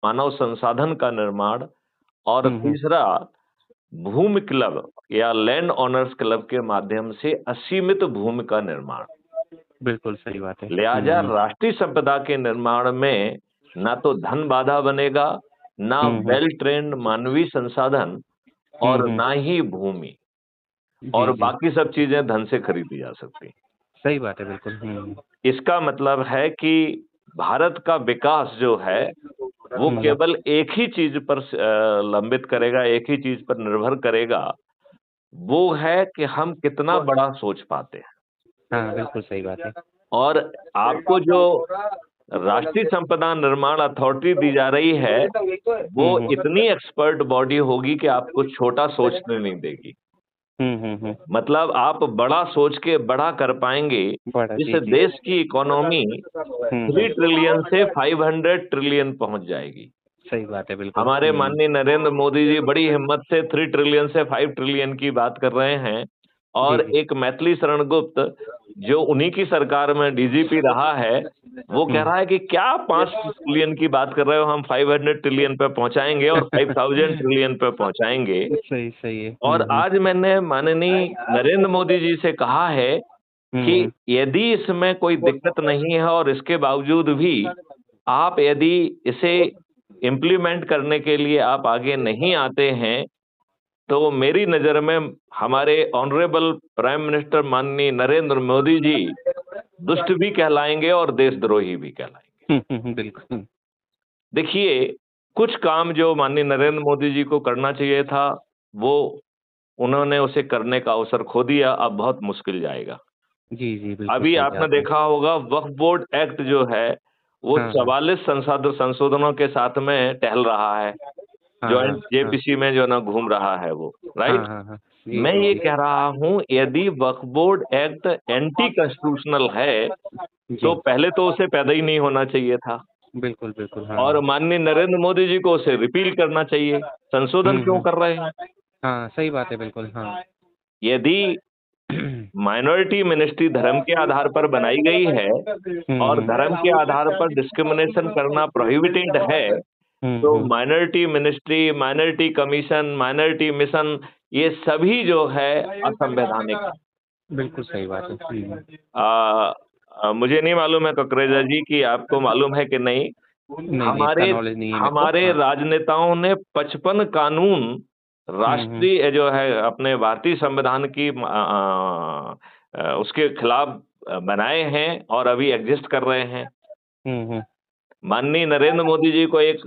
मानव संसाधन का निर्माण और तीसरा भूमि क्लब या लैंड ओनर्स क्लब के माध्यम से असीमित भूमि का निर्माण। बिल्कुल सही बात है। लिहाजा राष्ट्रीय संपदा के निर्माण में ना तो धन बाधा बनेगा, ना वेल ट्रेन्ड मानवीय संसाधन और ना ही भूमि, और बाकी सब चीजें धन से खरीदी जा सकती। सही बात है, बिल्कुल। इसका मतलब है कि भारत का विकास जो है वो केवल एक ही चीज पर लंबित करेगा, एक ही चीज पर निर्भर करेगा, वो है कि हम कितना बड़ा सोच पाते हैं। हाँ, बिल्कुल सही बात है। और आपको जो राष्ट्रीय संपदा निर्माण अथॉरिटी दी जा रही है, वो इतनी एक्सपर्ट बॉडी होगी कि आपको छोटा सोचने नहीं देगी। मतलब आप बड़ा सोच के बड़ा कर पाएंगे। इस देश की इकोनॉमी 3 ट्रिलियन से 500 ट्रिलियन पहुंच जाएगी। सही बात है, बिल्कुल। हमारे माननीय नरेंद्र मोदी जी बड़ी हिम्मत से 3 ट्रिलियन से 5 ट्रिलियन की बात कर रहे हैं, और एक मैथिली शरण गुप्त जो उन्हीं की सरकार में डीजीपी रहा है, वो कह रहा है कि क्या 5 ट्रिलियन की बात कर रहे हो, हम 500 ट्रिलियन पे पहुंचाएंगे और 5000 ट्रिलियन पे पहुंचाएंगे। सही है। और आज मैंने माननीय नरेंद्र मोदी जी से कहा है कि यदि इसमें कोई दिक्कत नहीं है और इसके बावजूद भी आप यदि इसे इम्प्लीमेंट करने के लिए आप आगे नहीं आते हैं, तो मेरी नजर में हमारे ऑनरेबल प्राइम मिनिस्टर माननीय नरेंद्र मोदी जी दुष्ट भी कहलाएंगे और देशद्रोही भी कहलाएंगे। बिल्कुल। देखिए, कुछ काम जो माननीय नरेंद्र मोदी जी को करना चाहिए था, वो उन्होंने उसे करने का अवसर खो दिया, अब बहुत मुश्किल जाएगा। जी, बिल्कुल। अभी आपने देखा होगा वक्फ बोर्ड एक्ट जो है, वो 44 संशोधनों के साथ में टहल रहा है, जॉइंट जेपीसी में जो ना घूम रहा है वो, राइट? मैं ये कह रहा हूं, यदि वक्फ बोर्ड एक्ट एंटी कॉन्स्टिट्यूशनल है, तो पहले तो उसे पैदा ही नहीं होना चाहिए था। बिल्कुल। और माननीय नरेंद्र मोदी जी को उसे रिपील करना चाहिए। संशोधन क्यों कर रहे हैं? हाँ, सही बात है, बिल्कुल। हाँ। यदि माइनॉरिटी मिनिस्ट्री धर्म के आधार पर बनाई गई है और धर्म के आधार पर डिस्क्रिमिनेशन करना प्रोहिबिटेड है, तो minority ministry, minority commission, minority mission, ये सभी जो है असंवैधानिक है। बिल्कुल सही बात है। मुझे नहीं मालूम है ककरेजा जी कि आपको मालूम है कि नहीं, हमारे राजनेताओं ने 55 कानून राष्ट्रीय जो है अपने भारतीय संविधान की उसके खिलाफ बनाए हैं और अभी एग्जिस्ट कर रहे हैं। माननीय नरेंद्र मोदी जी को एक